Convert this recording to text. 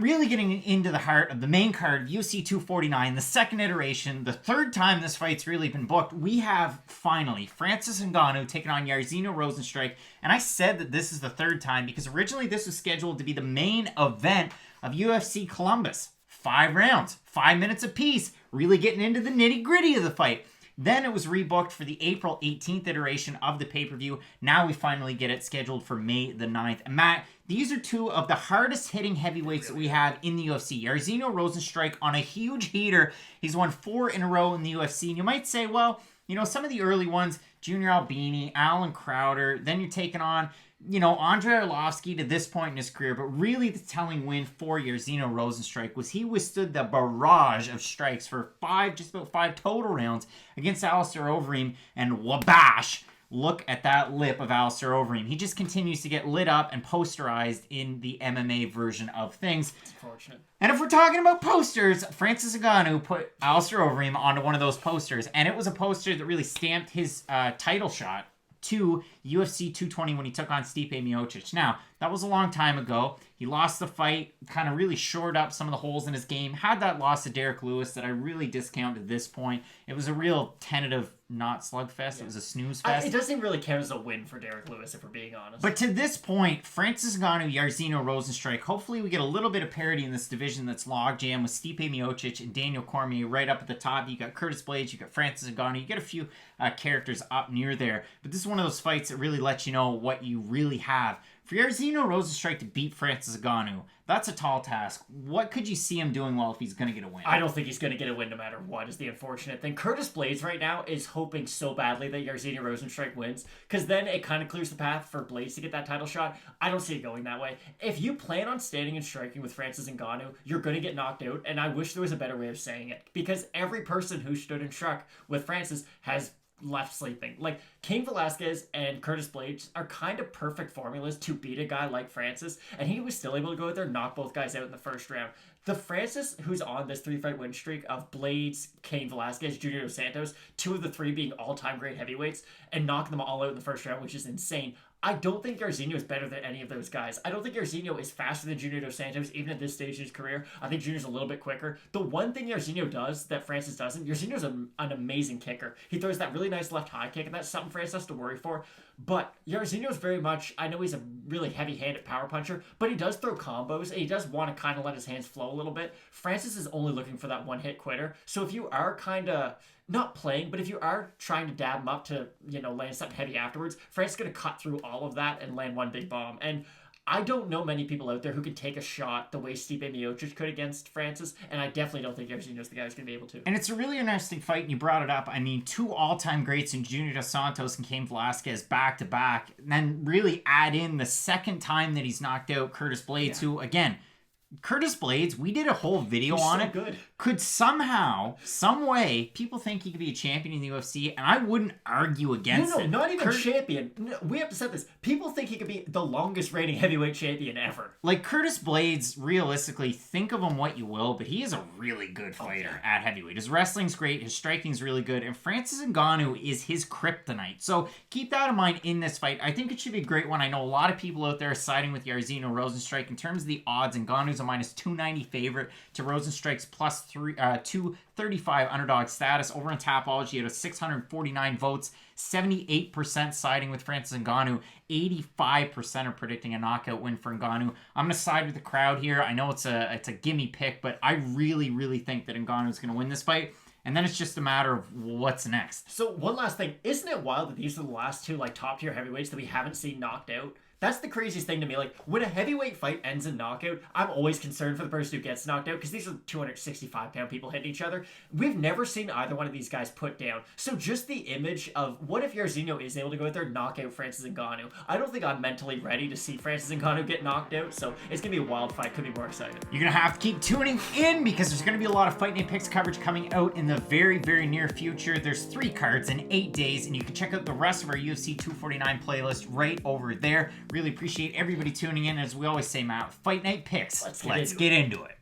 really getting into the heart of the main card of UFC 249, the second iteration, the third time this fight's really been booked, we have finally Francis Ngannou taking on Jairzinho Rozenstruik. And I said that this is the third time because originally this was scheduled to be the main event of UFC Columbus. 5 rounds, 5 minutes apiece, really getting into the nitty-gritty of the fight. Then it was rebooked for the April 18th iteration of the pay-per-view. Now we finally get it scheduled for May the 9th. And Matt, these are two of the hardest hitting heavyweights that we have in the UFC. Jairzinho Rozenstruik on a huge heater. He's won 4 in a row in the UFC. And you might say, well, you know, some of the early ones, Junior Albini, Alan Crowder, then you're taking on, you know, Andrei Arlovski to this point in his career, but really the telling win for Jairzinho Rozenstruik was he withstood the barrage of strikes for just about 5 total rounds against Alistair Overeem, and wabash, look at that lip of Alistair Overeem. He just continues to get lit up and posterized in the MMA version of things. It's unfortunate. And if we're talking about posters, Francis Ngannou put Alistair Overeem onto one of those posters, and it was a poster that really stamped his title shot to UFC 220 when he took on Stipe Miocic. Now, that was a long time ago. He lost the fight, kind of really shored up some of the holes in his game. Had that loss to Derek Lewis that I really discount at this point. It was a real tentative, not slugfest. Yeah. It was a snooze fest. It doesn't really count as a win for Derek Lewis, if we're being honest. But to this point, Francis Ngannou, Jairzinho Rozenstruik, hopefully we get a little bit of parity in this division that's logjam with Stipe Miocic and Daniel Cormier right up at the top. You got Curtis Blaydes, you got Francis Ngannou, you get a few characters up near there. But this is one of those fights that really lets you know what you really have. For Jairzinho Rozenstruik to beat Francis Ngannou, that's a tall task. What could you see him doing well if he's going to get a win? I don't think he's going to get a win no matter what, is the unfortunate thing. Curtis Blaydes right now is hoping so badly that Jairzinho Rozenstruik wins, because then it kind of clears the path for Blaydes to get that title shot. I don't see it going that way. If you plan on standing and striking with Francis Ngannou, you're going to get knocked out, and I wish there was a better way of saying it, because every person who stood and struck with Francis has left sleeping. Like, Cain Velasquez and Curtis Blaydes are kind of perfect formulas to beat a guy like Francis, and he was still able to go out there and knock both guys out in the first round. The Francis who's on this 3-fight win streak of Blaydes, Cain Velasquez, Junior Dos Santos, 2 of the 3 being all-time great heavyweights, and knocking them all out in the first round, which is insane. I don't think Jairzinho is better than any of those guys. I don't think Jairzinho is faster than Junior Dos Santos, even at this stage in his career. I think Junior's a little bit quicker. The one thing Jairzinho does that Francis doesn't, Jairzinho's an amazing kicker. He throws that really nice left high kick, and that's something Francis has to worry for. But Jairzinho's very much, I know he's a really heavy-handed power puncher, but he does throw combos, and he does want to kind of let his hands flow a little bit. Francis is only looking for that one-hit quitter. So if you are kind of not playing, but if you are trying to dab him up to, you know, land something heavy afterwards, Francis is going to cut through all of that and land one big bomb. And I don't know many people out there who can take a shot the way Stipe Miocic could against Francis, and I definitely don't think Jairzinho's the guy who's going to be able to. And it's a really interesting fight, and you brought it up. I mean, 2 all-time greats in Junior Dos Santos and Cain Velasquez back-to-back, and then really add in the second time that he's knocked out Curtis Blaydes, who, again, Curtis Blaydes, we did a whole video on it. Good. Could somehow, some way, people think he could be a champion in the UFC, and I wouldn't argue against it. No, not even champion. No, we have to set this. People think he could be the longest reigning heavyweight champion ever. Like, Curtis Blaydes, realistically, think of him what you will, but he is a really good fighter at heavyweight. His wrestling's great, his striking's really good, and Francis Ngannou is his kryptonite. So keep that in mind in this fight. I think it should be a great one. I know a lot of people out there are siding with Jairzinho Rozenstruik. In terms of the odds, Ngannou's a minus 290 favorite to Rozenstruik's plus 235 underdog status. Over on Tapology, out of 649 votes, 78% siding with Francis Ngannou, 85% are predicting a knockout win for Ngannou. I'm going to side with the crowd here. I know it's a gimme pick, but I really, really think that Ngannou is going to win this fight. And then it's just a matter of what's next. So one last thing. Isn't it wild that these are the last 2 like top tier heavyweights that we haven't seen knocked out? That's the craziest thing to me. Like, when a heavyweight fight ends in knockout, I'm always concerned for the person who gets knocked out, because these are 265-pound people hitting each other. We've never seen either one of these guys put down. So just the image of what if Jairzinho is able to go out there and knock out Francis Ngannou? I don't think I'm mentally ready to see Francis Ngannou get knocked out, so it's going to be a wild fight. Could be more exciting. You're going to have to keep tuning in, because there's going to be a lot of Fight Night Picks coverage coming out in the very, very near future. There's 3 cards in 8 days, and you can check out the rest of our UFC 249 playlist right over there. Really appreciate everybody tuning in. As we always say, Matt, Fight Night Picks. Let's get into it.